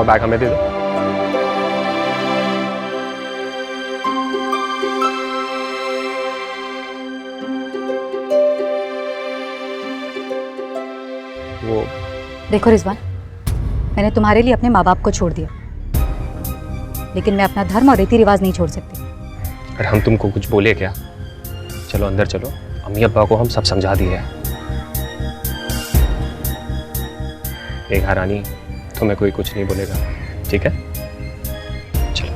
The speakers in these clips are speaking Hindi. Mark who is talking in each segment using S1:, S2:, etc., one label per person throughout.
S1: उठाओ, बैग हमें दे दो। वो
S2: देखो रिजवान, मैंने तुम्हारे लिए अपने माँ बाप को छोड़ दिया, लेकिन मैं अपना धर्म और रीति रिवाज नहीं छोड़ सकती।
S1: अरे हम तुमको कुछ बोले क्या? चलो अंदर चलो, अम्मी अब्बा को हम सब समझा दिए हैं। मेघा रानी, तुम्हें कोई कुछ नहीं बोलेगा, ठीक है? चलो।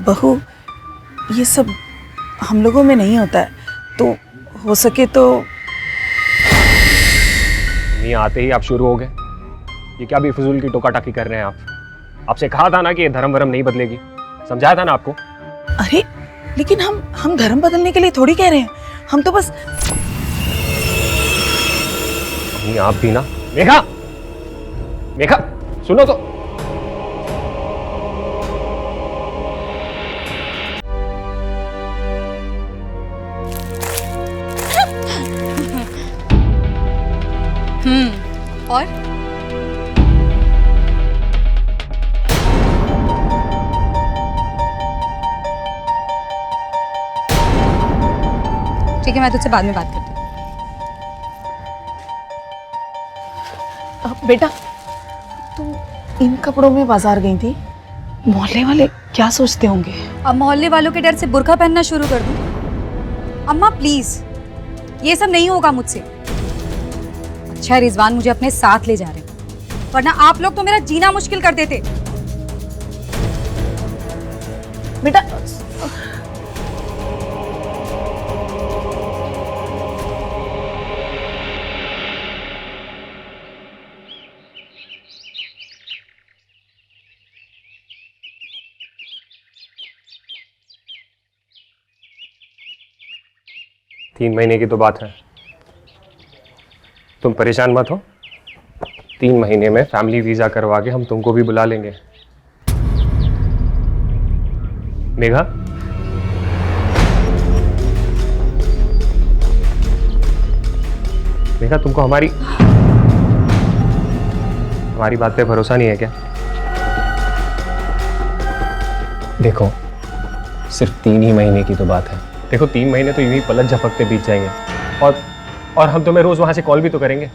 S3: बहू, ये सब हम लोगों में नहीं होता है, तो हो सके तो।
S1: नहीं आते ही आप शुरू हो गए। ये क्या बेफजूल की टोका टाकी कर रहे हैं आप? आपसे कहा था ना कि ये धर्म वरम नहीं बदलेगी, समझाया था ना आपको।
S3: अरे लेकिन हम धर्म बदलने के लिए थोड़ी कह रहे हैं, हम तो बस।
S1: नहीं आप भी ना। मेघा, मेघा सुनो तो।
S2: और ठीक है, मैं तुझसे बाद में बात करती हूँ।
S3: बेटा, तू इन कपड़ों में बाजार गई थी, मोहल्ले वाले क्या सोचते होंगे?
S2: अब मोहल्ले वालों के डर से बुर्का पहनना शुरू कर दूं? अम्मा प्लीज, ये सब नहीं होगा मुझसे। अच्छा रिजवान मुझे अपने साथ ले जा रहे हैं, वरना आप लोग तो मेरा जीना मुश्किल कर देते।
S3: बेटा
S1: तीन महीने की तो बात है, तुम परेशान मत हो। 3 महीने में फैमिली वीजा करवा के हम तुमको भी बुला लेंगे। मेघा, मेघा तुमको हमारी बात पे भरोसा नहीं है क्या? देखो सिर्फ 3 ही महीने की तो बात है। देखो 3 महीने तो यूं ही पलक झपकते बीत जाएंगे, और हम तुम्हें रोज वहां से कॉल भी तो करेंगे।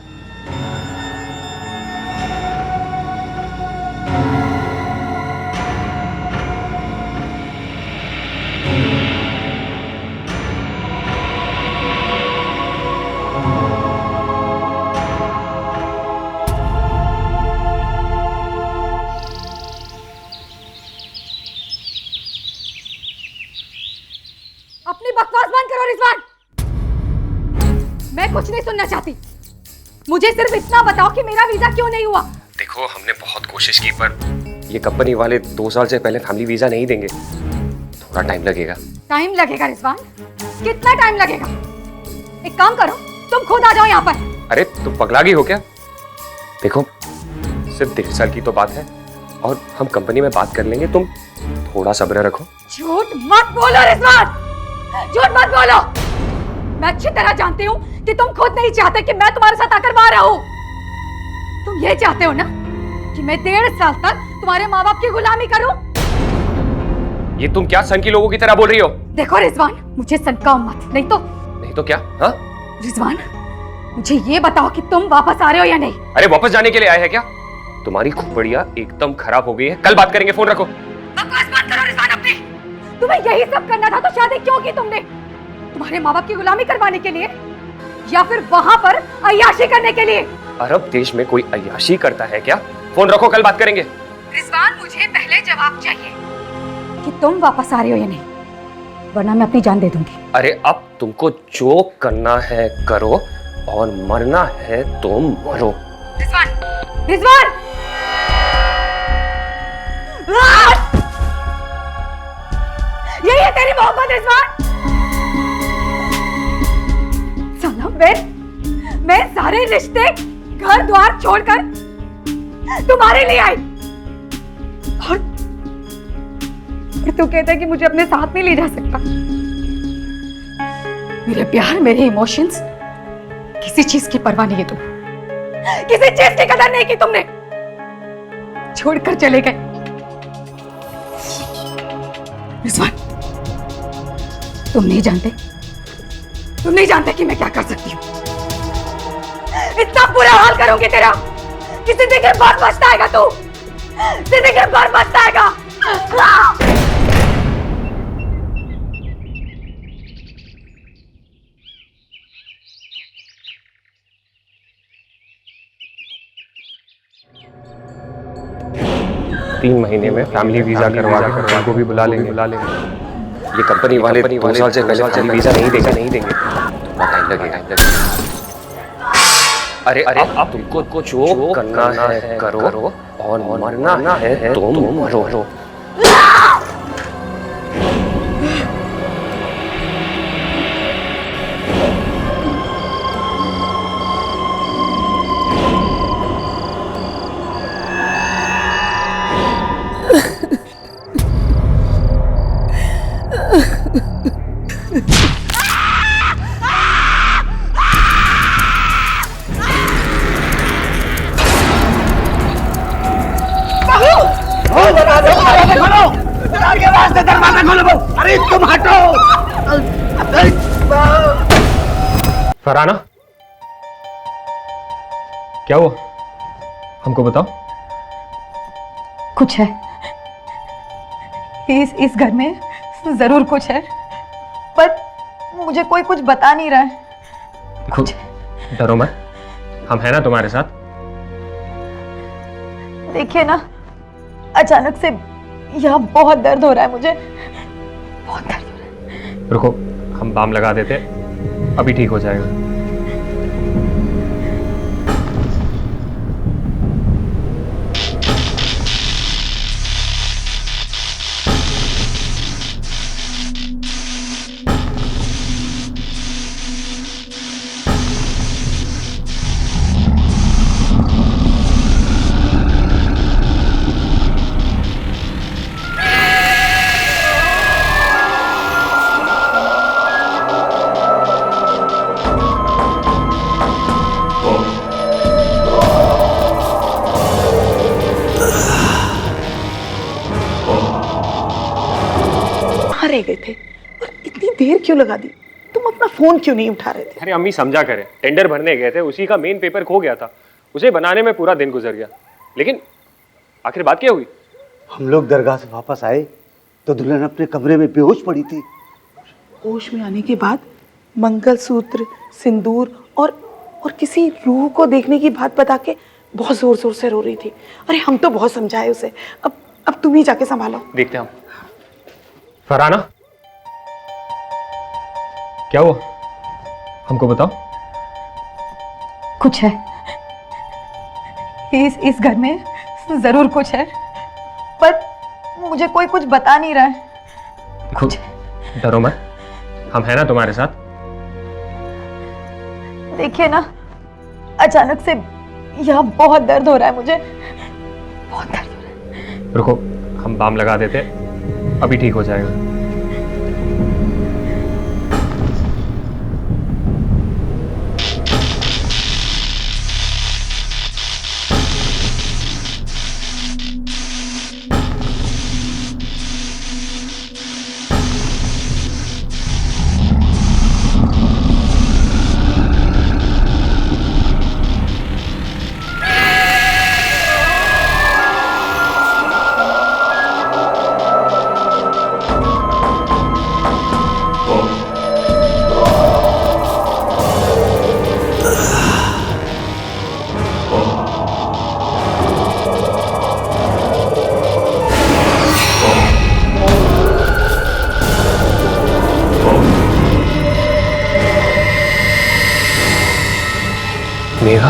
S2: अपनी बकवास बंद करो रिजवान, मैं कुछ नहीं सुनना चाहती। मुझे सिर्फ इतना बताओ कि मेरा वीजा क्यों नहीं हुआ।
S1: देखो हमने बहुत कोशिश की, पर ये कंपनी वाले 2 साल से पहले फैमिली वीजा नहीं देंगे। थोड़ा टाइम लगेगा। टाइम लगेगा
S2: रिजवान? कितना टाइम लगेगा? एक काम करो, तुम खुद आ जाओ यहाँ पर।
S1: अरे तुम पगला गई हो क्या? देखो सिर्फ 1.5 साल की तो बात है, और हम कंपनी में बात कर लेंगे। तुम थोड़ा सब्र रखो।
S2: झूठ मत बोलो रिजवान, झूठ मत बोलो। मैं अच्छी तरह जानती हूँ कि तुम खुद नहीं चाहते कि मैं तुम्हारे साथ आकर वहां रहूं। तुम ये चाहते हो ना कि मैं 1.5 साल तक तुम्हारे माँ बाप की गुलामी करूं?
S1: ये तुम क्या सन की लोगों की तरह बोल रही हो?
S2: देखो रिजवान, मुझे सनकाओ मत,
S1: नहीं तो क्या? हाँ
S2: रिजवान, मुझे ये बताओ कि तुम वापस आ रहे हो या नहीं?
S1: अरे वापस जाने के लिए आए हैं क्या? तुम्हारी खोपड़ियाँ एकदम खराब हो गई है। कल बात करेंगे, फोन रखो।
S2: बकवास बंद करो रिजवान अपनी। तुम्हें यही सब करना था तो शादी क्यों की तुमने? तुम्हारे माँ बाप की गुलामी करवाने के लिए, या फिर वहां पर अय्याशी करने के लिए?
S1: अरब देश में कोई अय्याशी करता है क्या? फोन रखो, कल बात करेंगे।
S2: रिजवान मुझे पहले जवाब चाहिए कि तुम वापस आ रहे हो या नहीं, वरना मैं अपनी जान दे दूंगी।
S1: अरे अब तुमको जो करना है करो, और मरना है तो मरो।
S2: रिजवान, रिजवान! यही है तेरी मोहब्बत रिजवान? साला मैं सारे रिश्ते घर द्वार छोड़कर तुम्हारे लिए आई और तू कहता है कि मुझे अपने साथ नहीं ले जा सकता। मेरे प्यार, मेरे इमोशंस, किसी चीज की परवाह नहीं है तुम, किसी चीज की कदर नहीं की तुमने, छोड़कर चले गए। रिजवान, तुम नहीं जानते कि मैं क्या कर सकती हूँ। इतना बुरा हाल करूंगी तेरा कि जिंदगी भर पछताएगा तू, जिंदगी भर पछताएगा।
S1: 3 महीने में फैमिली वीजा करवा के उनको भी बुला लेंगे। ये कंपनी वाले 2 साल से पहले फैमिली वीजा नहीं देंगे। टाइम लगेगा। अरे अब तुमको जो करना है करो और मरना है तुम मरो।
S4: अरे तुम हटो।
S1: फरहाना, क्या हुआ? हमको बताओ।
S2: कुछ है इस घर में, जरूर कुछ है, पर मुझे कोई कुछ बता नहीं रहा है।
S1: देखो, डरो मत, हम हैं ना तुम्हारे साथ।
S2: देखिए ना, अचानक से यहाँ बहुत दर्द हो रहा है मुझे, बहुत दर्द हो रहा है।
S1: रुको, हम बाम लगा देते, अभी ठीक हो जाएगा।
S3: रह गए थे और इतनी देर क्यों लगा दी? तुम अपना फोन क्यों नहीं उठा रहे थे?
S1: अरे अम्मी समझा करें, टेंडर भरने गए थे, उसी का मेन पेपर खो गया था, उसे बनाने में पूरा दिन गुजर गया। लेकिन आखिर बात क्या हुई?
S4: हम लोग दरगाह से वापस आए तो दुल्हन अपने कमरे में बेहोश पड़ी थी।
S3: होश में आने के बाद मंगलसूत्र, सिंदूर और किसी रूह को देखने की बात बता के बहुत जोर जोर से रो रही थी। अरे हम तो बहुत समझाए उसे। अब तुम ही जाके संभालो।
S1: देखते हम। फरहाना, क्या हुआ? हमको बताओ।
S2: कुछ है इस घर में, जरूर कुछ है, पर मुझे कोई कुछ बता नहीं रहा है।
S1: देखो, डरो मत, हम हैं ना तुम्हारे साथ।
S2: देखिए ना, अचानक से यहाँ बहुत दर्द हो रहा है मुझे, बहुत दर्द हो रहा है।
S1: रुको, हम बाम लगा देते, अभी ठीक हो जाएगा। नेहा,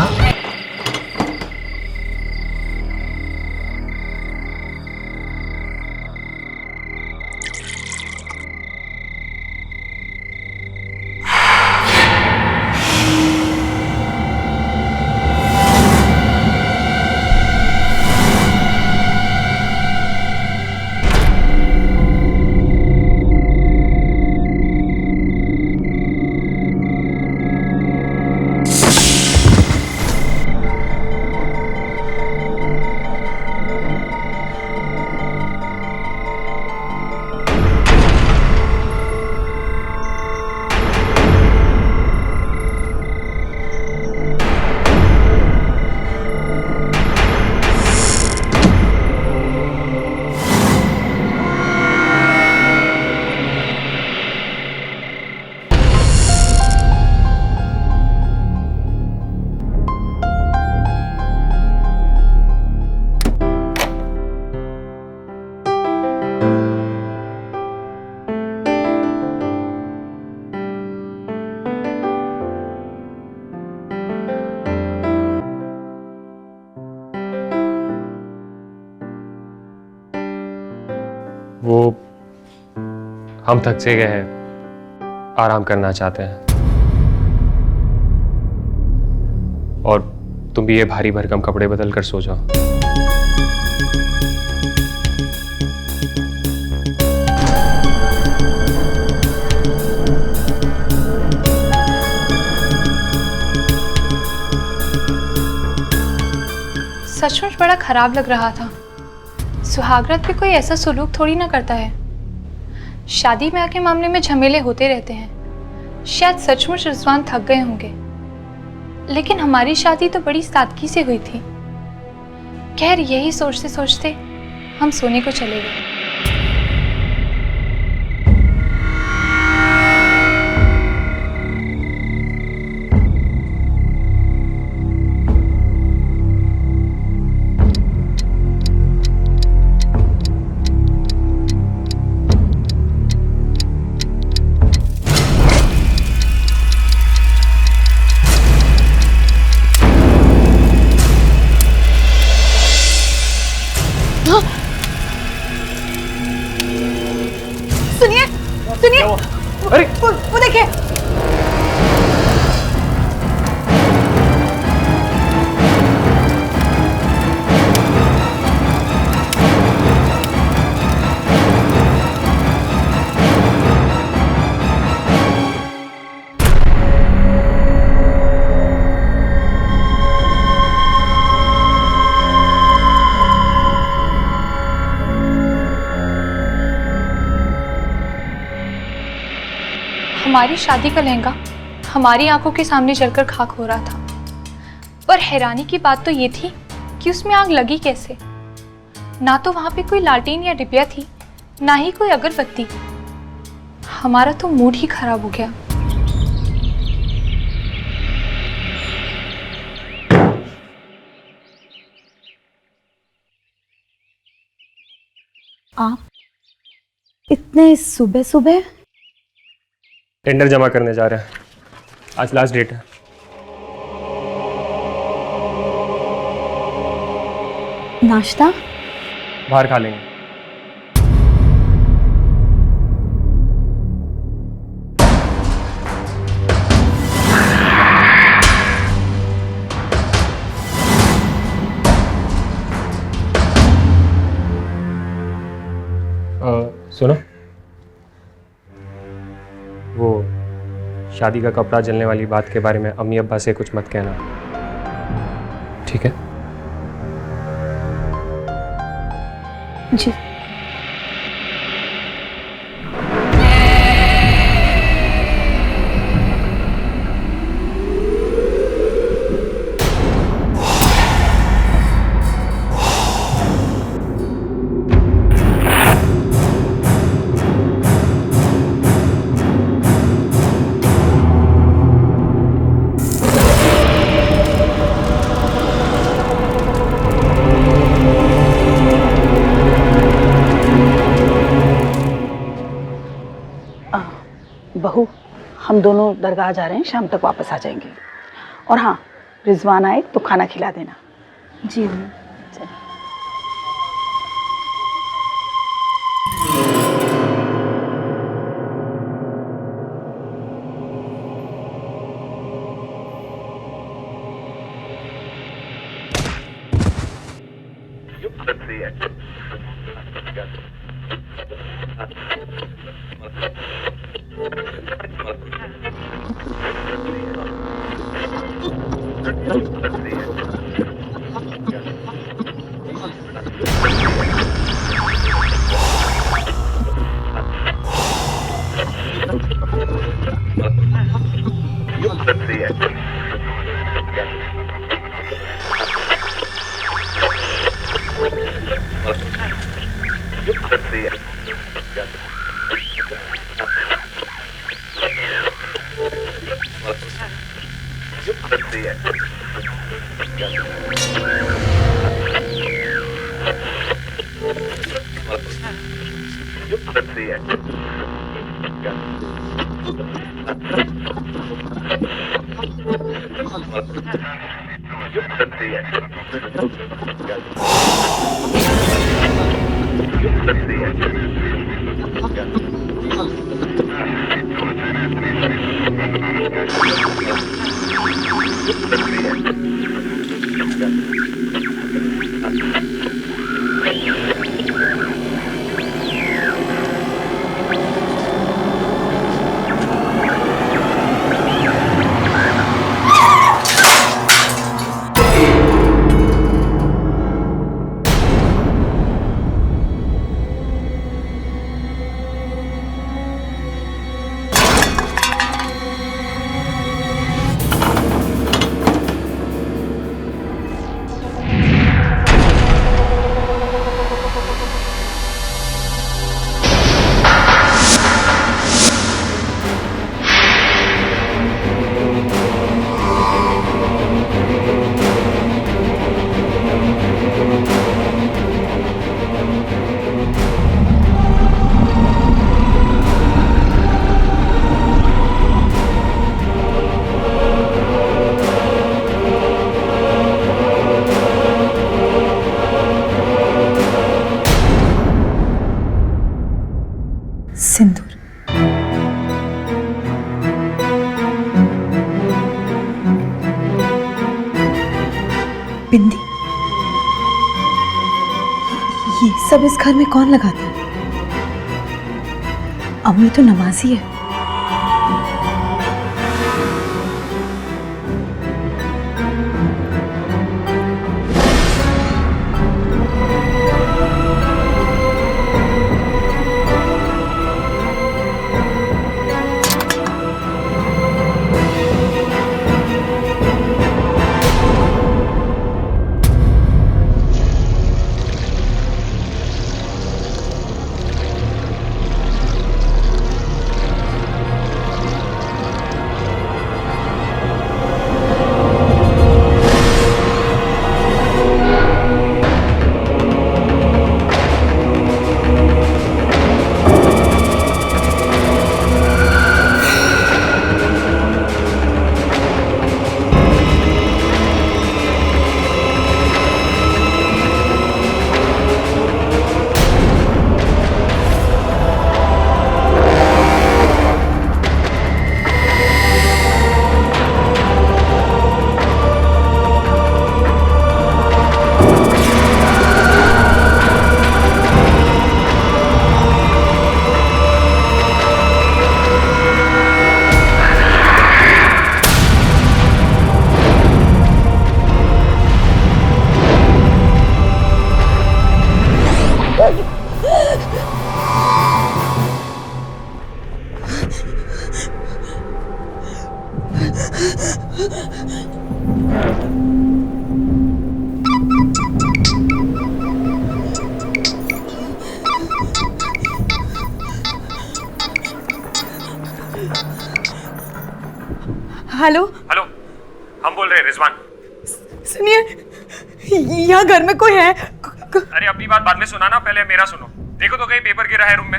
S1: हम थक से गए हैं, आराम करना चाहते हैं। और तुम भी ये भारी भरकम कपड़े बदल कर सो जाओ।
S5: सचमुच बड़ा खराब लग रहा था। सुहागरात पे कोई ऐसा सुलूक थोड़ी ना करता है। शादी ब्याह के मामले में झमेले होते रहते हैं। शायद सचमुच रिजवान थक गए होंगे, लेकिन हमारी शादी तो बड़ी सादगी से हुई थी। खैर, यही सोचते सोचते हम सोने को चले गए।
S2: सुनिए, सुनिए,
S1: अरे
S2: वो देखिए।
S5: हमारी शादी का लहंगा हमारी आंखों के सामने जलकर खाक हो रहा था। पर हैरानी की बात तो ये थी कि उसमें आग लगी कैसे। ना तो वहां पे कोई लालटेन या डिबिया थी, ना ही कोई अगरबत्ती। हमारा तो मूड ही खराब हो गया।
S2: आप इतने सुबह सुबह?
S1: टेंडर जमा करने जा रहे हैं, आज लास्ट डेट है।
S2: नाश्ता
S1: बाहर खा लेंगे। सुनो, वो शादी का कपड़ा जलने वाली बात के बारे में अम्मी अब्बा से कुछ मत कहना, ठीक है?
S2: जी।
S3: बहू, हम दोनों दरगाह जा रहे हैं, शाम तक वापस आ जाएंगे। और हाँ, रिजवान आए तो खाना खिला देना।
S2: जी।
S3: सिंदूर। बिंदी। ये सब इस घर में कौन लगाता है? अम्मी तो नमाजी है। हेलो
S1: हेलो, हम बोल रहे हैं रिजवान।
S3: सुनिए, यहाँ घर में कोई है?
S1: अरे अपनी बात बाद में सुनाना, पहले मेरा सुनो। देखो तो कहीं पेपर गिरा है रूम में।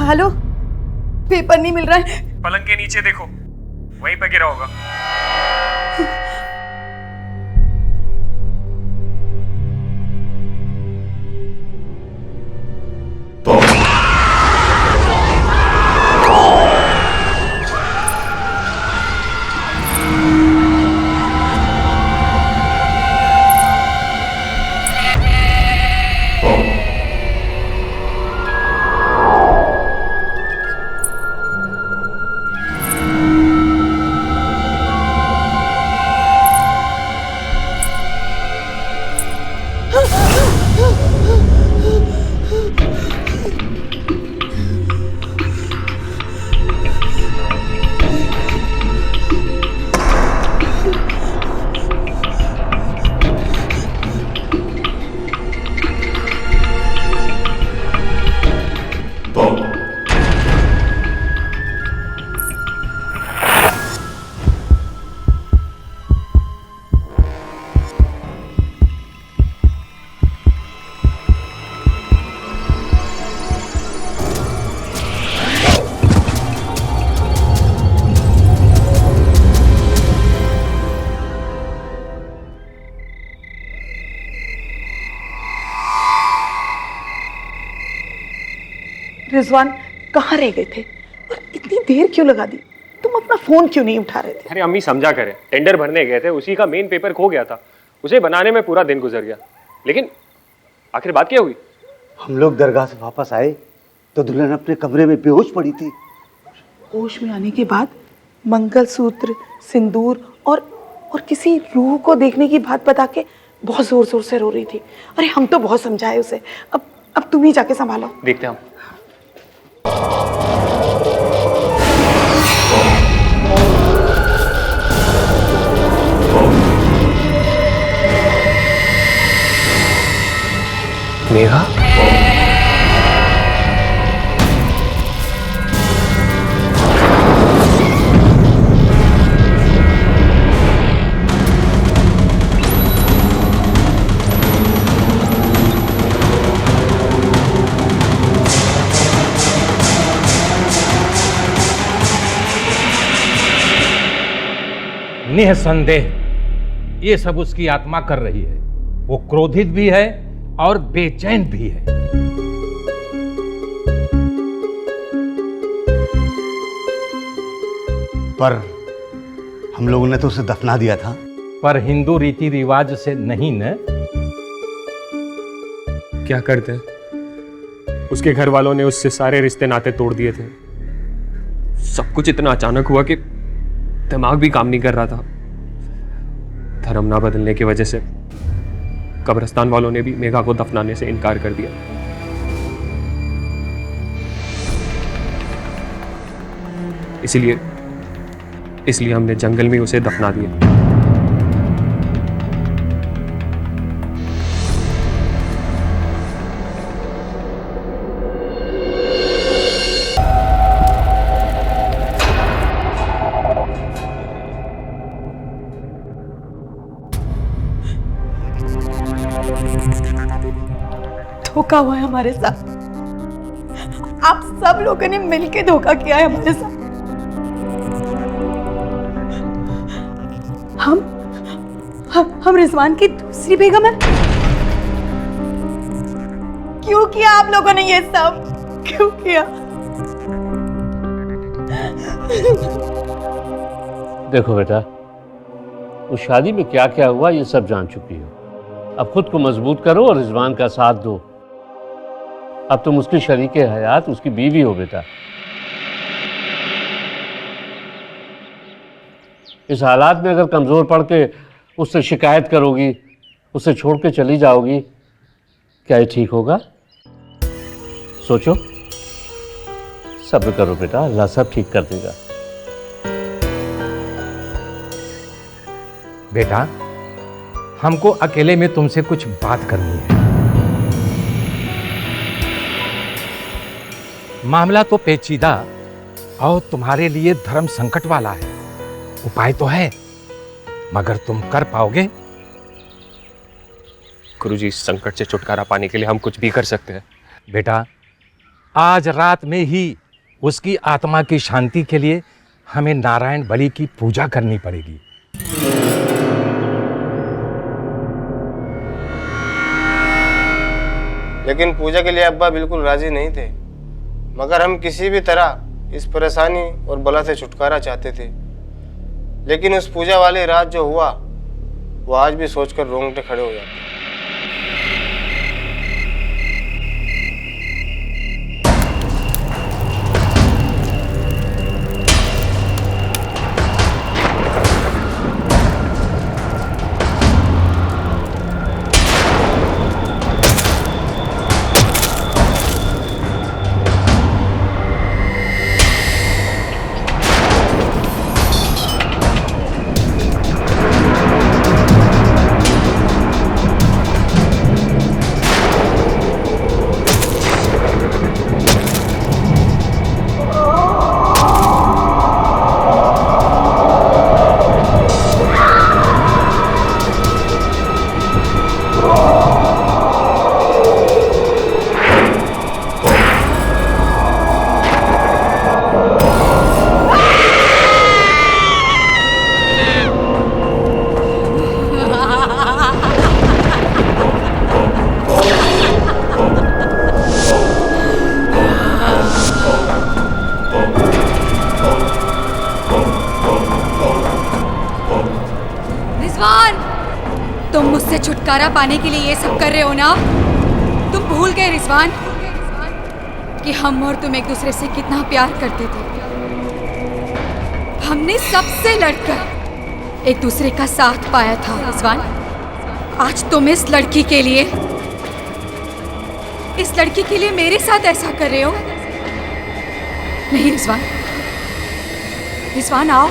S3: हेलो, पेपर नहीं मिल रहा है।
S1: पलंग के नीचे देखो, वहीं पे गिरा होगा।
S3: रिजवान कहाँ रह गए थे और इतनी देर क्यों लगा दी? तुम अपना फोन क्यों नहीं उठा रहे थे?
S1: अरे अम्मी समझा करें, टेंडर भरने गए थे, उसी का मेन पेपर खो गया था, उसे बनाने में पूरा दिन गुजर गया। लेकिन आखिर बात क्या हुई?
S4: हम लोग दरगाह से वापस आए तो दुल्हन अपने कमरे में बेहोश पड़ी थी।
S3: होश में आने के बाद मंगलसूत्र, सिंदूर और किसी रूह को देखने की बात बता के बहुत जोर जोर से रो रही थी। अरे हम तो बहुत समझाए उसे। अब तुम ही जाके संभालो।
S1: देखते हैं हम। मेघा,
S6: निसंदेह ये सब उसकी आत्मा कर रही है। वो क्रोधित भी है और बेचैन भी है।
S4: पर हम लोगों ने तो उसे दफना दिया था।
S6: पर हिंदू रीति रिवाज से नहीं न।
S1: क्या करते हैं, उसके घर वालों ने उससे सारे रिश्ते नाते तोड़ दिए थे। सब कुछ इतना अचानक हुआ कि दिमाग भी काम नहीं कर रहा था। धर्म ना बदलने की वजह से कब्रिस्तान वालों ने भी मेघा को दफनाने से इनकार कर दिया। इसलिए हमने जंगल में उसे दफना दिया।
S3: धोखा हुआ है हमारे साथ। आप सब लोगों ने मिलकर धोखा किया है हमारे साथ। हम रिजवान की दूसरी बेगम है। क्यों किया आप लोगों ने ये सब? क्यों किया?
S7: देखो बेटा, उस शादी में क्या क्या हुआ ये सब जान चुकी हो। अब खुद को मजबूत करो और रिजवान का साथ दो। अब तुम उसकी शरीके हयात, उसकी बीवी हो बेटा। इस हालात में अगर कमज़ोर पड़ के उससे शिकायत करोगी, उसे छोड़ के चली जाओगी, क्या ये ठीक होगा? सोचो, सब्र करो बेटा, अल्लाह सब ठीक कर देगा।
S6: बेटा, हमको अकेले में तुमसे कुछ बात करनी है। मामला तो पेचीदा और तुम्हारे लिए धर्म संकट वाला है। उपाय तो है, मगर तुम कर पाओगे?
S1: गुरुजी, इस संकट से छुटकारा पाने के लिए हम कुछ भी कर सकते हैं।
S6: बेटा, आज रात में ही उसकी आत्मा की शांति के लिए हमें नारायण बलि की पूजा करनी पड़ेगी।
S8: लेकिन पूजा के लिए अब्बा बिल्कुल राजी नहीं थे, मगर हम किसी भी तरह इस परेशानी और बला से छुटकारा चाहते थे। लेकिन उस पूजा वाली रात जो हुआ, वो आज भी सोचकर रोंगटे खड़े हो जाते हैं।
S2: छुटकारा पाने के लिए ये सब कर रहे हो ना? तुम भूल गए रिजवान कि हम और तुम एक दूसरे से कितना प्यार करते थे। हमने सबसे लड़कर एक दूसरे का साथ पाया था रिजवान। आज तुम इस लड़की के लिए मेरे साथ ऐसा कर रहे हो। नहीं रिजवान, रिजवान आओ,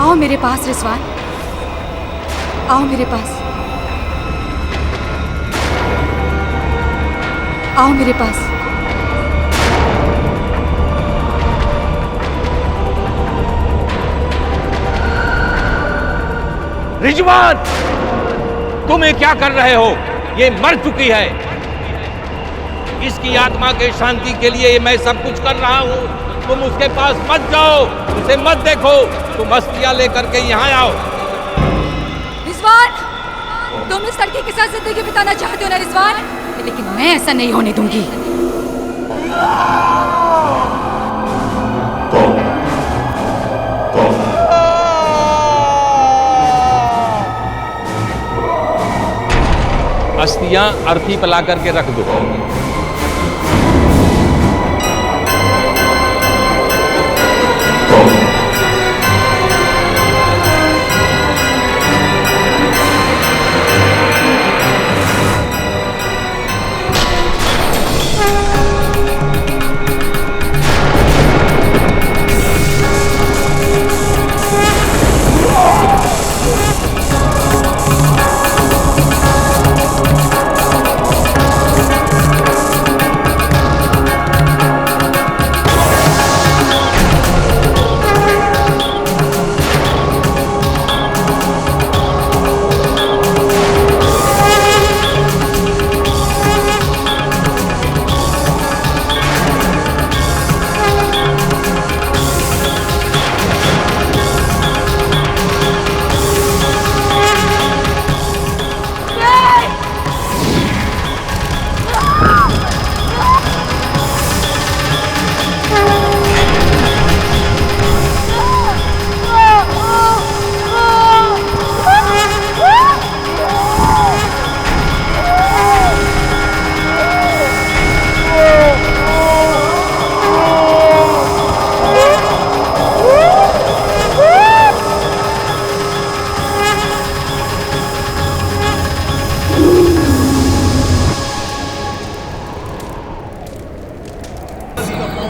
S2: आओ मेरे पास रिजवान, आओ मेरे पास, आओ मेरे पास।
S6: रिजवान, तुम ये क्या कर रहे हो? ये मर चुकी है। इसकी आत्मा के शांति के लिए मैं सब कुछ कर रहा हूँ। तुम उसके पास मत जाओ, उसे मत देखो। तुम अस्थियां लेकर के यहाँ आओ।
S2: रिजवान, तुम इस लड़की के साथ जिंदगी बिताना चाहते हो ना रिजवान, लेकिन मैं ऐसा नहीं होने दूंगी।
S6: अस्थियां अर्थी पला करके रख दो।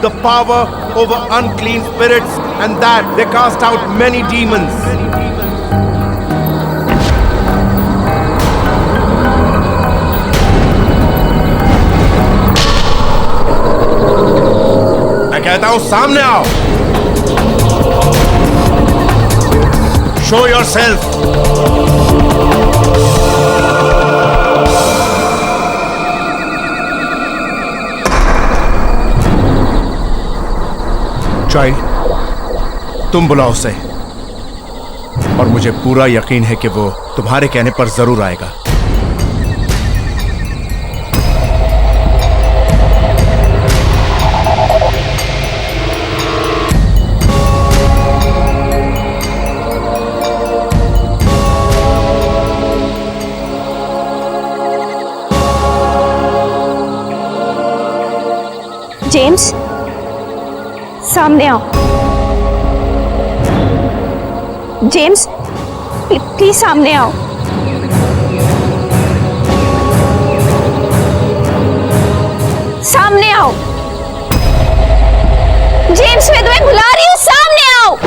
S9: the power over unclean spirits, and that they cast out many demons. मैं कहता हूं सामने आओ. Show yourself. चाइल्ड, तुम बुलाओ उसे, और मुझे पूरा यकीन है कि वो तुम्हारे कहने पर जरूर आएगा.
S10: जेम्स, सामने आओ. जेम्स, प्लीज सामने आओ. सामने आओ. जेम्स, मैं तुम्हें बुला रही हूँ, सामने आओ.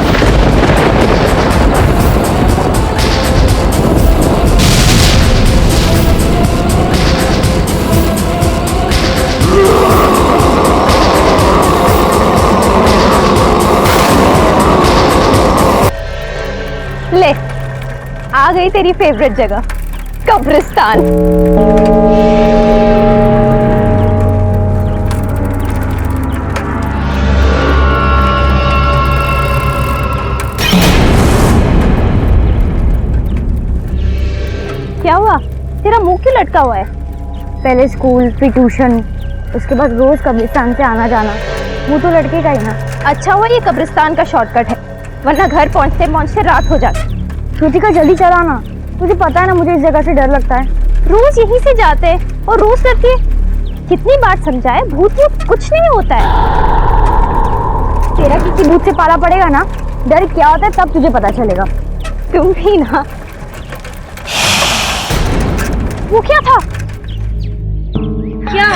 S10: ले, आ गई तेरी फेवरेट जगह, कब्रिस्तान. क्या हुआ? तेरा मुंह क्यों लटका हुआ है? पहले स्कूल, फिर ट्यूशन, उसके बाद रोज कब्रिस्तान से आना जाना. मुंह तो लटकेगा ही ना. अच्छा हुआ ये कब्रिस्तान का शॉर्टकट है, वरना घर पहुंचते पहुंचते रात हो जाती. कृतिका, जल्दी चलाना, तुझे पता है ना मुझे इस जगह से डर लगता है। रोज यहीं से जाते हैं और रोज करके कितनी बार समझाए भूत भूत कुछ नहीं होता है। तेरा किसी भूत से पाला पड़ेगा ना, डर क्या होता है तब तुझे पता चलेगा। तुम भी ना। वो क्या था? क्या?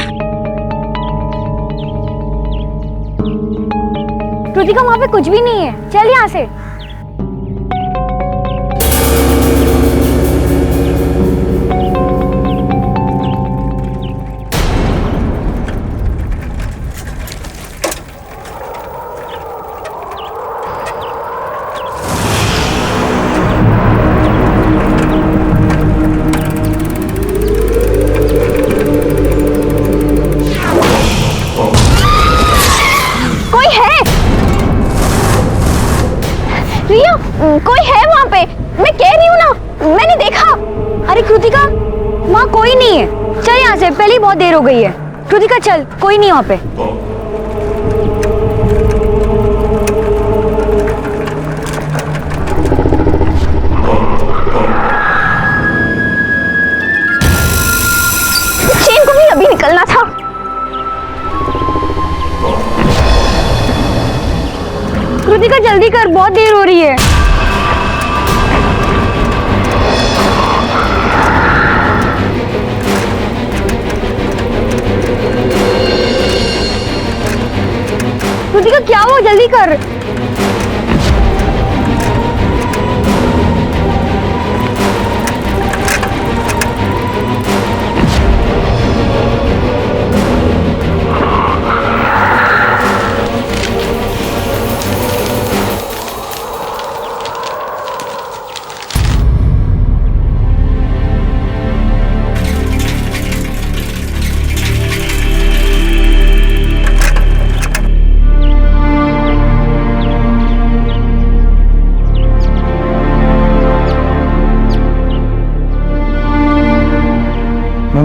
S10: कृतिका वहां पे कुछ भी नहीं है, चल यहाँ से। कोई है वहाँ पे, मैं कह रही हूँ ना, मैंने देखा। अरे कृतिका वहाँ कोई नहीं है, चल यहाँ से, पहले ही बहुत देर हो गई है। कृतिका चल, कोई नहीं वहाँ पे। चेन को भी अभी निकलना था। कृतिका जल्दी कर, बहुत देर हो रही है। कृतिका क्या हो, जल्दी कर।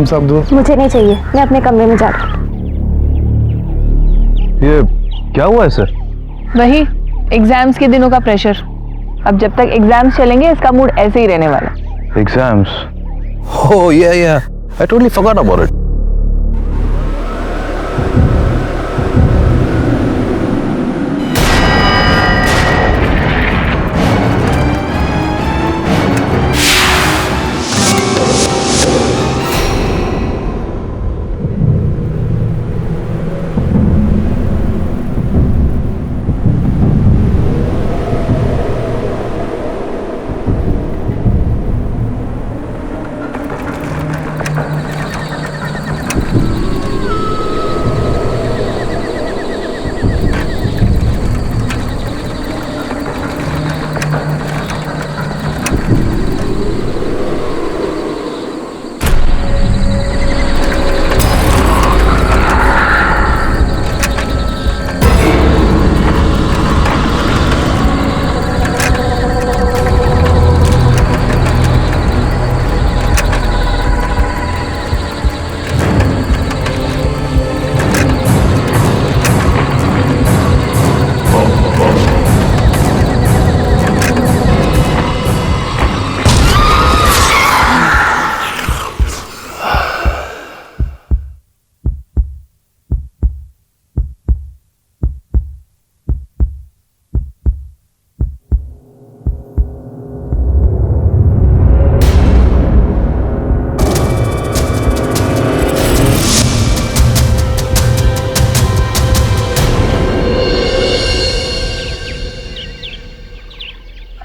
S9: साहब दो।
S10: मुझे नहीं चाहिए, मैं अपने कमरे में जा रही हूँ।
S9: ये क्या हुआ है सर?
S11: वही एग्जाम्स के दिनों का प्रेशर। अब जब तक एग्जाम्स चलेंगे इसका मूड ऐसे ही रहने वाला।
S9: एग्जाम्स? ओह या I totally forgot about it.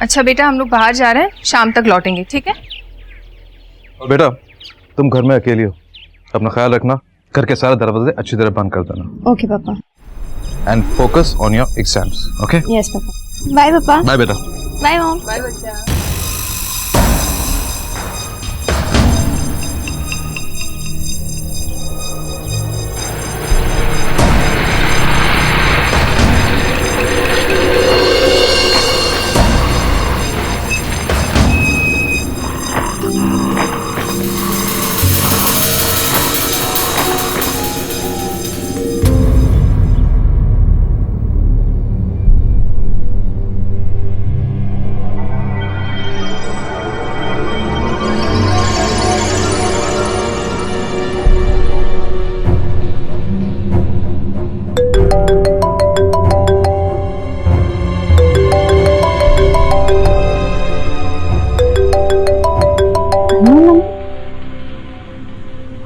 S11: अच्छा बेटा, हम लोग बाहर जा रहे हैं, शाम तक लौटेंगे, ठीक है?
S9: और बेटा तुम घर में अकेली हो, अपना ख्याल रखना, घर के सारे दरवाजे अच्छी तरह बंद कर देना।
S10: ओके पापा।
S9: And focus on your exams, okay?
S10: Yes पापा। बाय पापा।
S9: बाय बेटा।
S10: Bye mom.
S11: बाय बच्चा।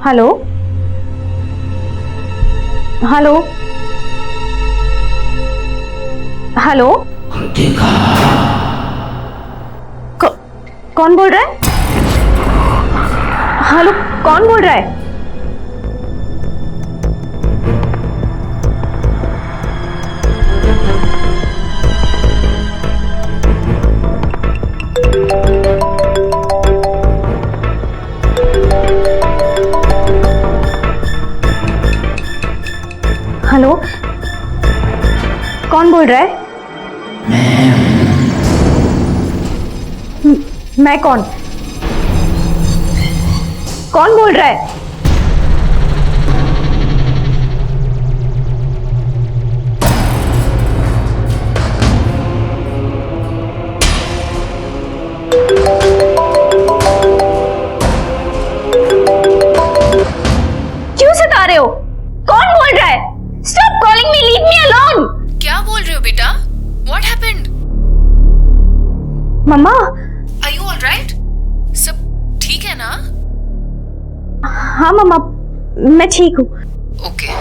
S10: हेलो हेलो हेलो, कौन बोल रहा है? हेलो, कौन बोल रहा है? हेलो, कौन बोल रहा है? मैं कौन? कौन बोल रहा है? क्यों सता रहे हो? कौन बोल रहा है? Stop calling me, leave me alone.
S11: क्या बोल रहे हो बेटा? What happened?
S10: Mamma,
S11: Are you all right? सब ठीक है ना?
S10: हाँ मम्मा, मैं ठीक हूँ।
S11: ओके।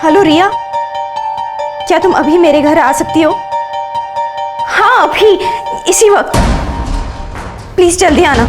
S10: हेलो रिया, क्या तुम अभी मेरे घर आ सकती हो? हाँ अभी, इसी वक्त। प्लीज जल्दी आना।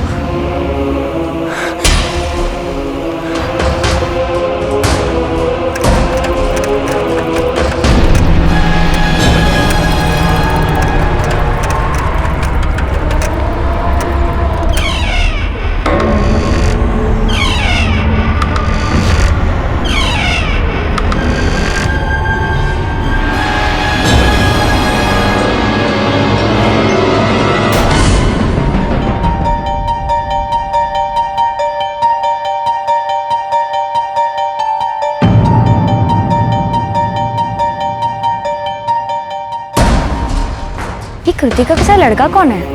S10: ये कृतिका के साथ लड़का कौन है?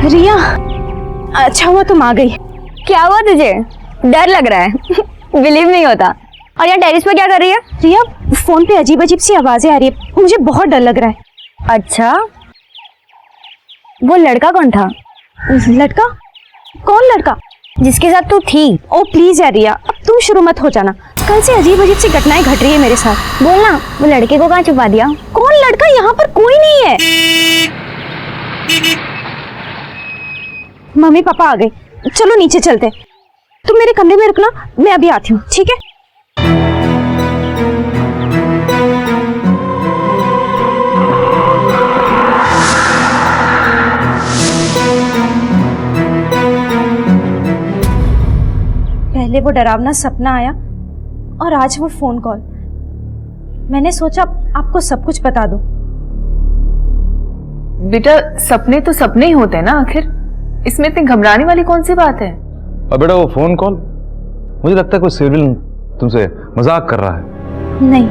S10: रिया, अच्छा हुआ तुम आ गई। क्या हुआ तुझे? डर लग रहा है? बिलीव नहीं होता। और यहाँ टेरिस पे क्या कर रही है? रिया, फोन पे अजीब अजीब सी आवाजें आ रही है, मुझे बहुत डर लग रहा है। अच्छा, वो लड़का कौन था? लड़का? कौन लड़का? जिसके साथ तू थी। ओ प्लीज यार रिया, अब तुम शुरू मत हो जाना। कल से अजीब अजीब सी घटनाएं घट रही है मेरे साथ। बोलना, वो लड़के को कहाँ छुपा दिया? कौन लड़का? यहाँ पर कोई नहीं है। मम्मी पापा आ गए, चलो नीचे चलते। तुम मेरे कमरे में रुकना, मैं अभी आती हूँ, ठीक है? पहले वो डरावना सपना आया और आज वो फोन कॉल। मैंने सोचा आपको सब कुछ बता दूं।
S11: बेटा, सपने तो सपने ही होते हैं ना आखिर। इसमें इतनी घबराने वाली कौन सी बात है?
S12: अब बेटा वो फोन कॉल, मुझे लगता है कोई सिविल तुमसे मजाक कर रहा है।
S10: नहीं,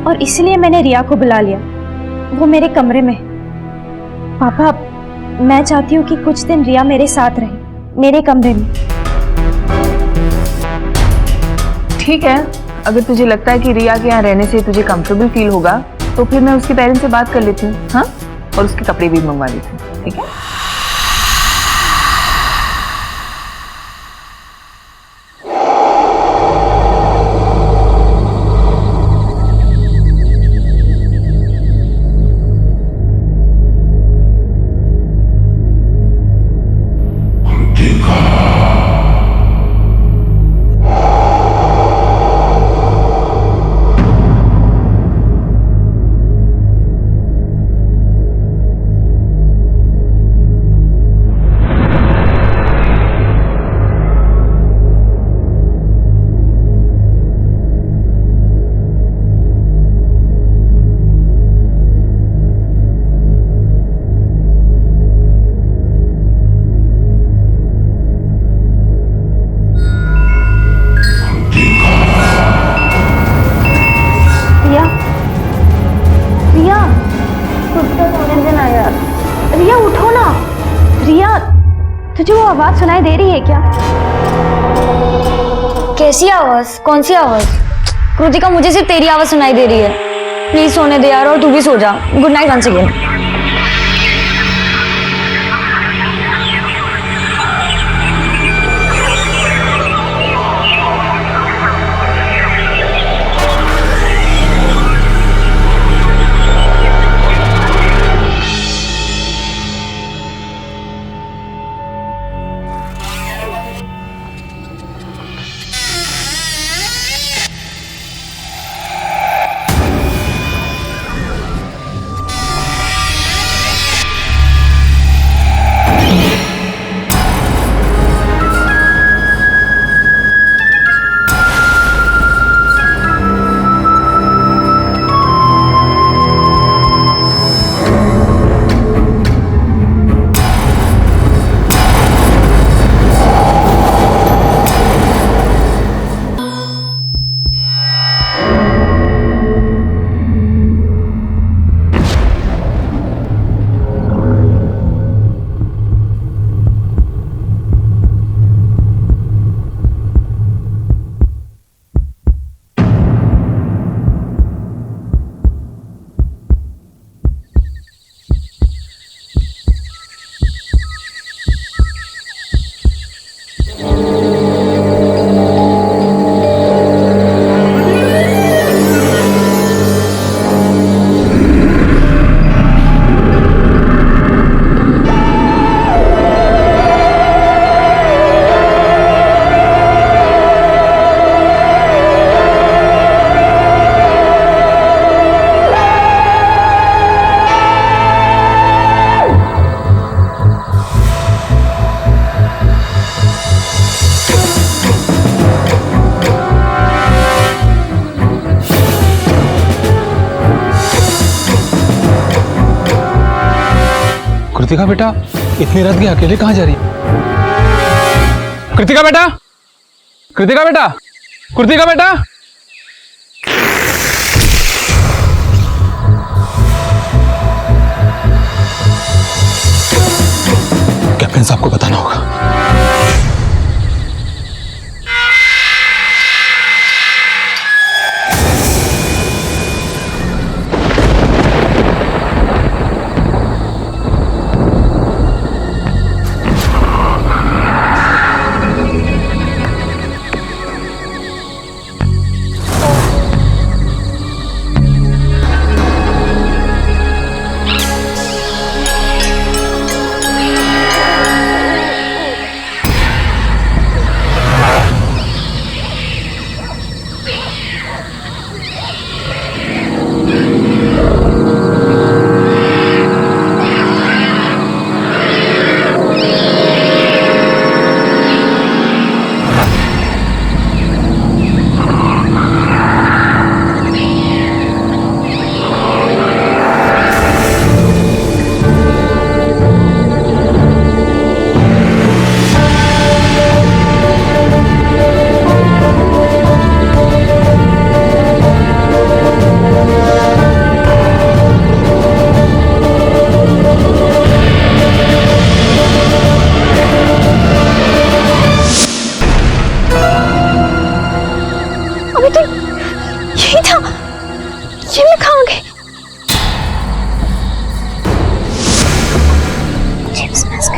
S10: और इसलिए मैंने रिया को बुला लिया। वो मेरे कमरे में। पापा, मैं चाहती हूँ कि कुछ दिन रिया मेरे साथ रहे, मेरे कमरे में।
S11: ठीक है, अगर तुझे लगता है कि रिया के यहाँ रहने से तुझे कंफर्टेबल फील होगा तो फिर मैं उसके पेरेंट्स से बात कर लेती हूँ। हाँ, और उसके कपड़े भी मंगवा देती, ठीक है?
S10: तुझे वो आवाज सुनाई दे रही है क्या?
S13: कैसी आवाज? कौन सी आवाज? कृतिका, मुझे सिर्फ तेरी आवाज सुनाई दे रही है। प्लीज सोने दे यार, और तू भी सो जा। Good night once again.
S12: Kritika बेटा, इतनी रात के अकेले कहाँ जा रही है? कृतिका बेटा, कृतिका बेटा, कृतिका बेटा। कैप्टन साहब को बताना होगा।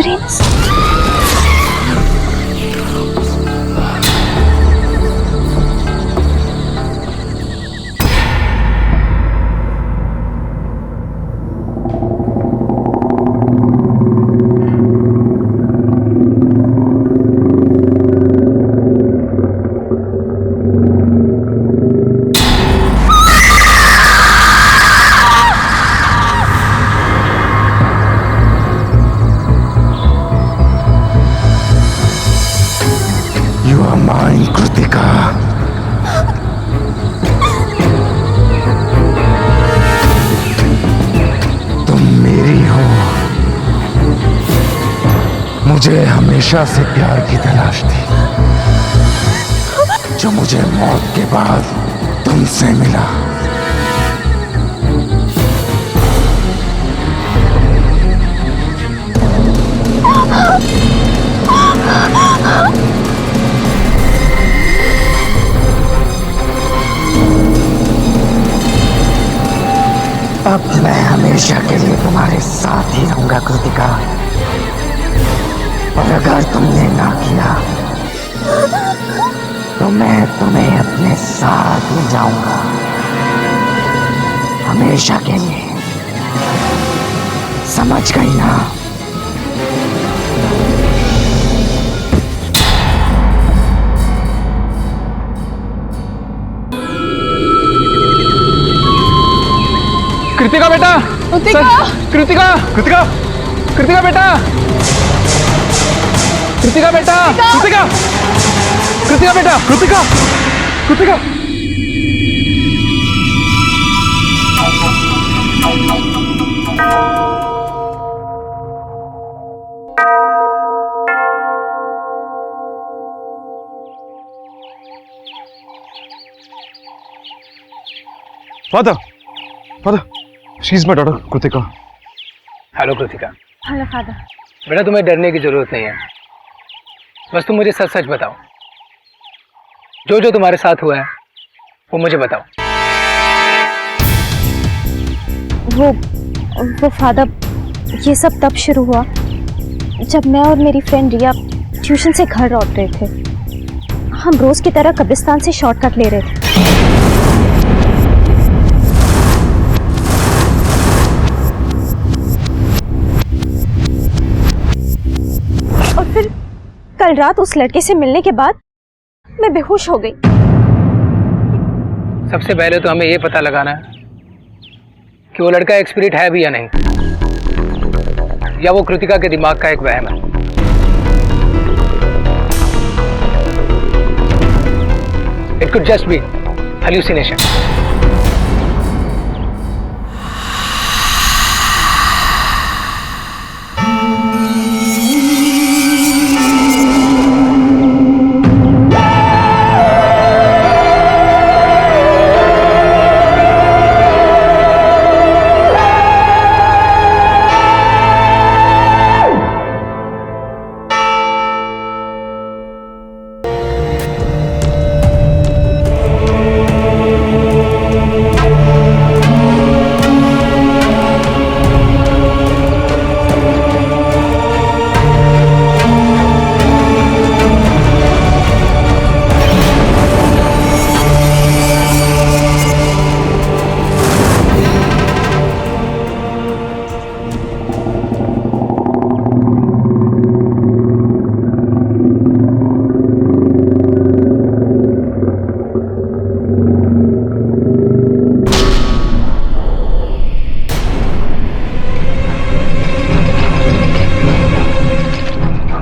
S10: Prince.
S6: You are mine, Kritika. तुम मेरी हो। मुझे हमेशा से प्यार की तलाश थी, जो मुझे मौत के बाद तुमसे मिला। अब मैं हमेशा के लिए तुम्हारे साथ ही रहूंगा कृतिका, और अगर तुमने ना किया तो मैं तुम्हें अपने साथ ले जाऊंगा, हमेशा के लिए। समझ गई ना?
S12: कृतिका बेटा, कृतिका, कृतिका, कृतिका, कृतिका बेटा, कृतिका बेटा, कृतिका, कृतिका बेटा, Kritika, Kritika.
S9: Father, father, she is my daughter, Kritika.
S12: Hello Kritika.
S10: Hello father.
S12: बेटा तुम्हें डरने की जरूरत नहीं है, बस तुम मुझे सच सच बताओ, जो जो तुम्हारे साथ हुआ है वो मुझे बताओ।
S10: वो फादर, ये सब तब शुरू हुआ जब मैं और मेरी फ्रेंड रिया ट्यूशन से घर लौट रहे थे। हम रोज की तरह कब्रिस्तान से शॉर्टकट ले रहे थे। और फिर कल रात उस लड़के से मिलने के बाद मैं बेहोश हो गई।
S12: सबसे पहले तो हमें ये पता लगाना है कि वो लड़का एक स्पिरिट है भी या नहीं, या वो कृतिका के दिमाग का एक वहम है। It could just be hallucination.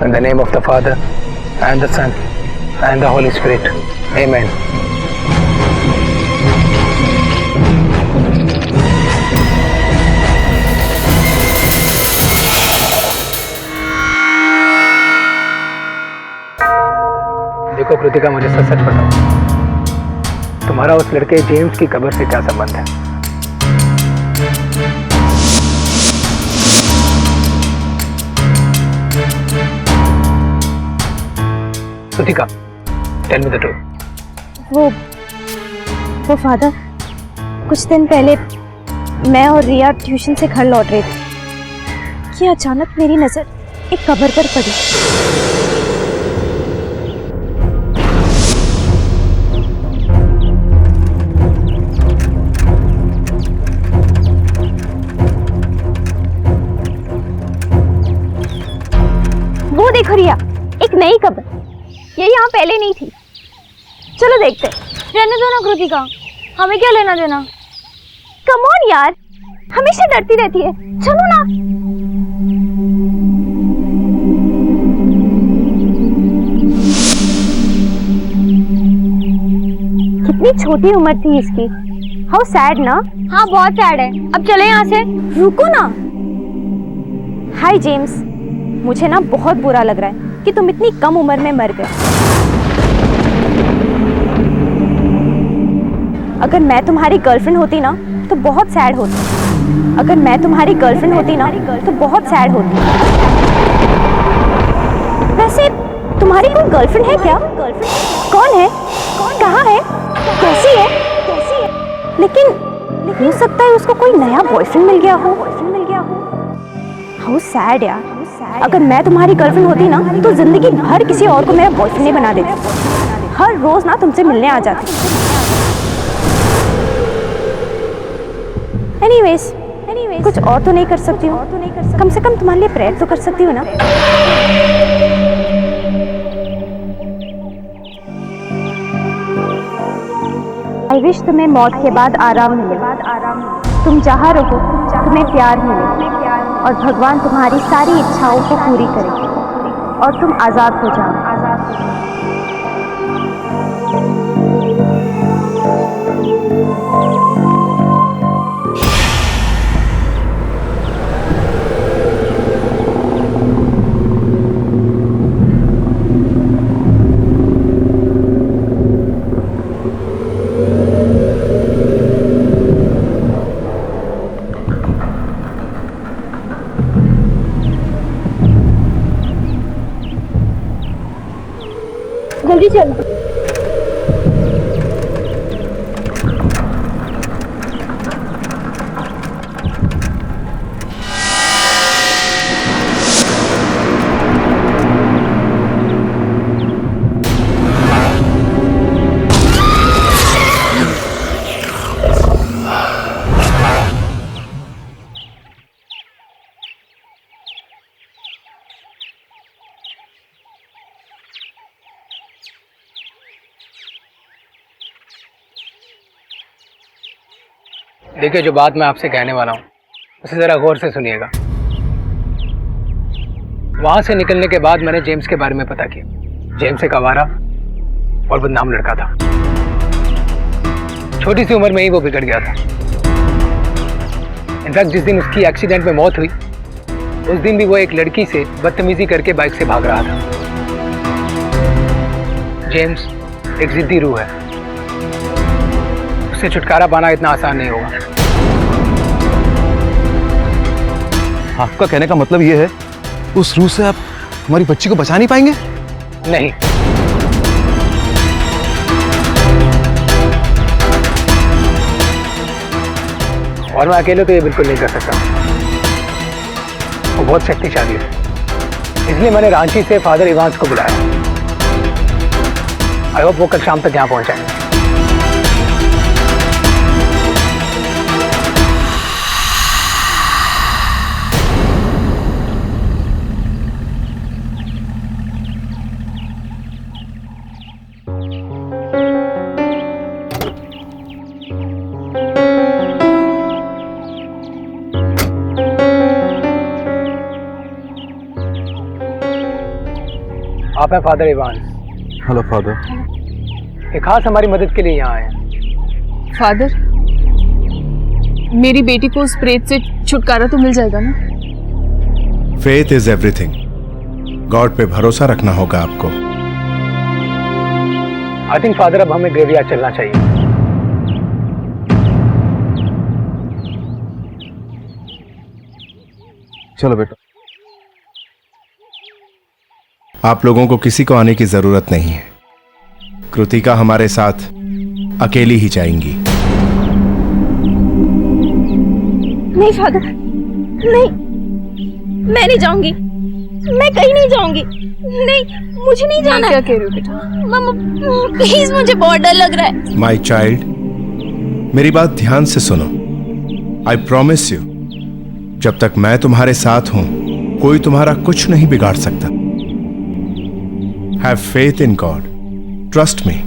S12: In the name of the Father, and the Son, and the Holy Spirit. Amen. देखो कृतिका, मुझे सच सच बताओ, तुम्हारा उस लड़के जेम्स की कब्र से क्या संबंध है? Kritika, tell me the truth.
S10: वो फादर, कुछ दिन पहले मैं और रिया ट्यूशन से घर लौट रहे थे कि अचानक मेरी नजर एक कब्र पर पड़ी। वो देखो रिया, एक नई कब्र। ये यहाँ पहले नहीं थी। चलो देखते।
S13: रहने दो ना कृतिका, हमें क्या लेना देना।
S10: कम ऑन यार, हमेशा डरती रहती है। चलो ना। कितनी छोटी उम्र थी इसकी। हाउ सैड ना।
S13: हाँ बहुत सैड है। अब चले यहाँ से।
S10: रुको ना। हाय जेम्स, मुझे ना बहुत बुरा लग रहा है कि तुम इतनी कम उम्र में मर गए। अगर मैं तुम्हारी गर्लफ्रेंड होती ना तो बहुत सैड होती। अगर मैं तुम्हारी गर्लफ्रेंड होती ना तो बहुत सैड होती। वैसे तुम्हारी कोई गर्लफ्रेंड है क्या? कौन है? कहाँ है? कैसी है? लेकिन हो सकता है उसको कोई नया बॉयफ्रेंड मिल गया हो। हाउ सैड यार। अगर मैं तुम्हारी गर्लफ्रेंड होती ना तो जिंदगी भर किसी और को मेरा बॉयफ्रेंड नहीं बना देती। हर रोज ना तुमसे मिलने आ जाती। एनीवेज, कुछ और तो नहीं कर सकती हूँ। कम से कम तुम्हारे लिए प्रेयर तो कर सकती हूँ ना। आई विश तुम्हें मौत के बाद आराम मिले। तुम जहाँ रहो तुम्हें प्यार मिले और भगवान तुम्हारी सारी इच्छाओं को पूरी करे और तुम आजाद हो जाओ। जल्दी चलो।
S12: देखिए, जो बात मैं आपसे कहने वाला हूँ उसे ज़रा गौर से सुनिएगा। वहाँ से निकलने के बाद मैंने जेम्स के बारे में पता किया। जेम्स एक आवारा और बदनाम लड़का था। छोटी सी उम्र में ही वो बिगड़ गया था। इनफैक्ट जिस दिन उसकी एक्सीडेंट में मौत हुई उस दिन भी वो एक लड़की से बदतमीजी करके बाइक से भाग रहा था। जेम्स एक जिद्दी रूह है। उससे छुटकारा पाना इतना आसान नहीं होगा।
S9: आपका कहने का मतलब ये है उस रूह से आप हमारी बच्ची को बचा नहीं पाएंगे?
S12: नहीं। और मैं अकेले तो ये बिल्कुल नहीं कर सकता। वो बहुत शक्तिशाली है। इसलिए मैंने रांची से फादर इवांस को बुलाया। आई होप वो कल शाम तक यहाँ पहुंच जाएंगे। आप हैं फादर इवांस?
S9: Hello father.
S12: एक खास हमारी मदद के लिए यहाँ आए हैं।
S11: फादर, मेरी बेटी को उस प्रेत से छुटकारा तो मिल जाएगा ना?
S9: Faith is everything. गॉड पे भरोसा रखना होगा आपको।
S12: आई थिंक फादर अब हमें ग्रेवयार्ड चलना चाहिए।
S9: चलो बेटा। आप लोगों को किसी को आने की जरूरत नहीं है। कृतिका हमारे साथ अकेली ही जाएंगी।
S10: नहीं फादर, नहीं, मैं नहीं जाऊंगी। मैं कहीं नहीं जाऊंगी। नहीं, मुझे नहीं जाना।
S11: क्या कह रही हो बेटा?
S10: मम्मा प्लीज, मुझे बहुत डर लग रहा है।
S9: माई चाइल्ड, मेरी बात ध्यान से सुनो। आई प्रॉमिस यू, जब तक मैं तुम्हारे साथ हूं कोई तुम्हारा कुछ नहीं बिगाड़ सकता। Have faith in God, trust me.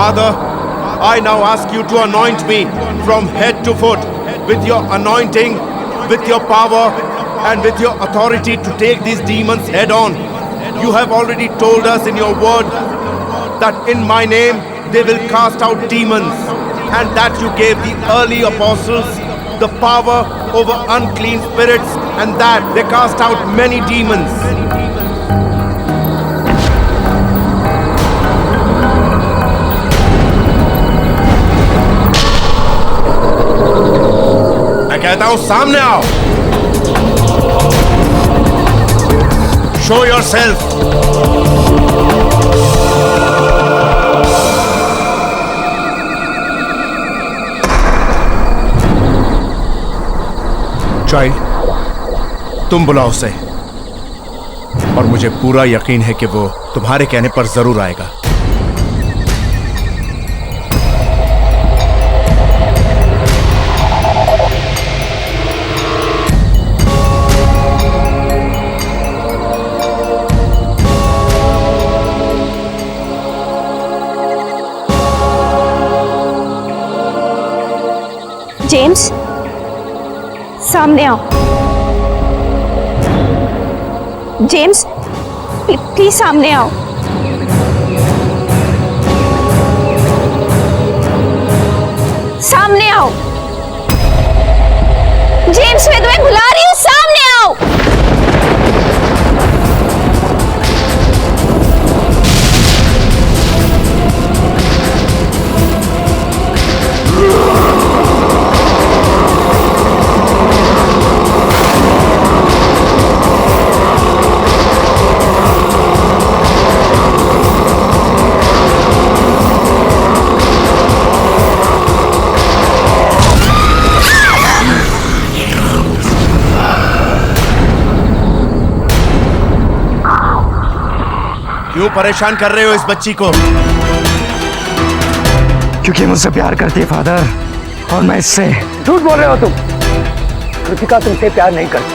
S9: Father, I now ask you to anoint me from head to foot with your anointing, with your power, and with your authority to take these demons head on. You have already told us in your word that in my name they will cast out demons, and that you gave the early apostles the power over unclean spirits, and that they cast out many demons. कहता हूं सामने आओ। Show yourself. चाइल्ड, तुम बुलाओ उसे, और मुझे पूरा यकीन है कि वो तुम्हारे कहने पर जरूर आएगा।
S10: जेम्स, सामने आओ। जेम्स, प्लीज सामने आओ। सामने आओ। जेम्स, मैं तुम्हें बुला रही हूँ, सामने आओ। क्यों परेशान कर रहे हो इस बच्ची को?
S14: क्योंकि मुझसे प्यार करती है फादर, और मैं इससे। झूठ बोल रहे हो तुम। कृतिका तुमसे प्यार नहीं करती।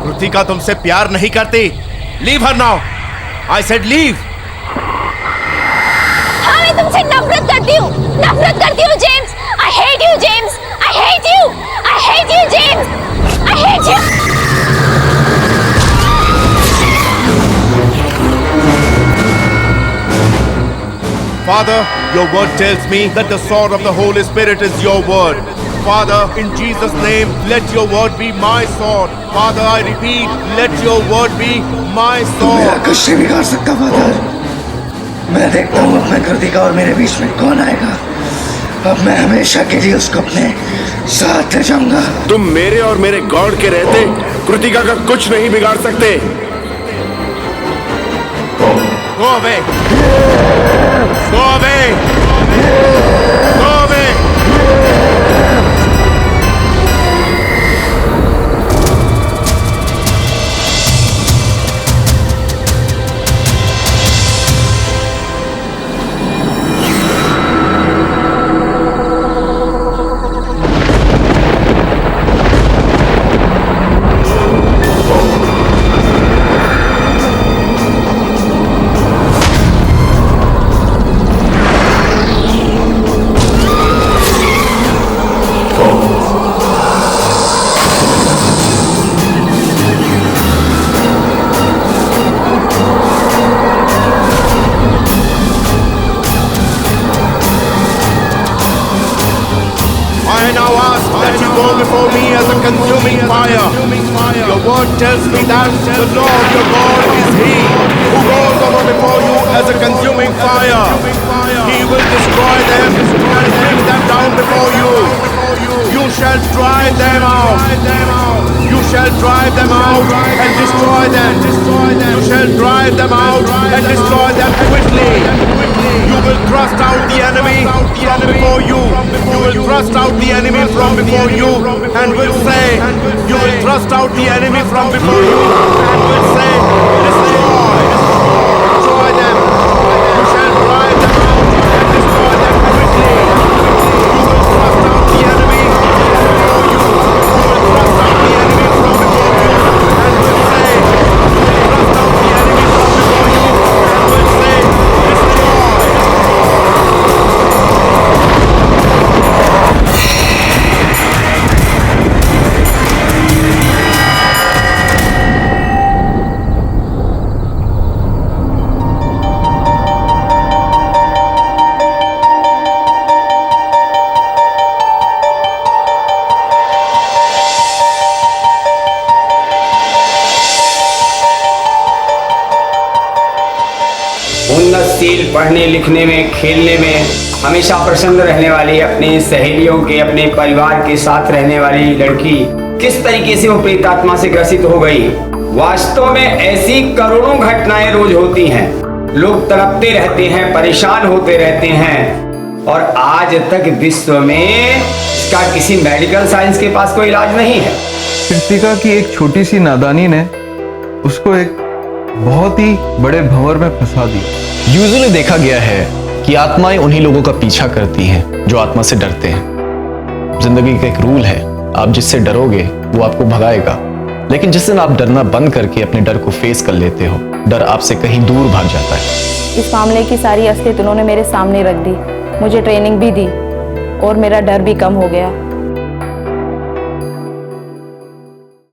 S9: कृतिका तुमसे प्यार नहीं करती। Leave her now. I said leave.
S10: हाँ, मैं तुमसे नफरत करती हूँ। नफरत करती हूँ James. I hate you James. I hate you. I hate you James. I hate you!
S9: Father, your word tells me that the sword of the Holy Spirit is your word. Father, in Jesus' name, let your word be my sword. Father, I repeat, let your word be my sword.
S14: मेरा कुछ नहीं बिगाड़ सकता फादर। मैं देखता हूँ अपने कृतिका और मेरे बीच में कौन आएगा। अब मैं हमेशा के लिए उसको अपने साथ ले जाऊंगा।
S9: तुम मेरे और मेरे गॉड के रहते कृतिका का कुछ नहीं बिगाड़ सकते। Go away. Go away. Go away. I now ask that you go before me as a consuming fire. Your word tells me that the Lord your God is He who goes over before you as a consuming fire. He will destroy them and bring them down before you. You shall drive them out. You shall drive them out and destroy them. You shall drive them out and destroy them quickly. You will thrust out the enemy from before you. You will thrust out the enemy from before you and will say, you will thrust out the enemy from before you and will say, destroy. Destroy them. You shall drive them out and destroy them quickly. You will thrust out the enemy from before you. You will thrust out the enemy from before you and will say, you will thrust out the enemy from before you and will say, destroy.
S15: उन्नतशील पढ़ने लिखने में, खेलने में हमेशा प्रसन्न रहने वाली, अपनी सहेलियों के, अपने परिवार के साथ रहने वाली लड़की किस तरीके से वो प्रेतात्मा से ग्रसित हो गई। वास्तव में ऐसी करोड़ों घटनाएं रोज होती हैं। लोग तड़पते रहते हैं, परेशान होते रहते हैं और आज तक विश्व में इसका किसी मेडिकल साइंस के पास कोई इलाज नहीं है।
S16: कृतिका की एक छोटी सी नादानी ने उसको एक बहुत ही बड़े भंवर में फंसा दिया।
S17: यूजुअली देखा गया है कि आत्माएं उन्हीं लोगों का पीछा करती हैं जो आत्मा से डरते हैं। जिंदगी का एक रूल है, आप जिससे डरोगे वो आपको भगाएगा, लेकिन जिस दिन आप डरना बंद करके अपने डर को फेस कर लेते हो, डर आपसे कहीं दूर भाग जाता है।
S11: इस मामले की सारी असलियत उन्होंने मेरे सामने रख दी, मुझे ट्रेनिंग भी दी और मेरा डर भी कम हो गया।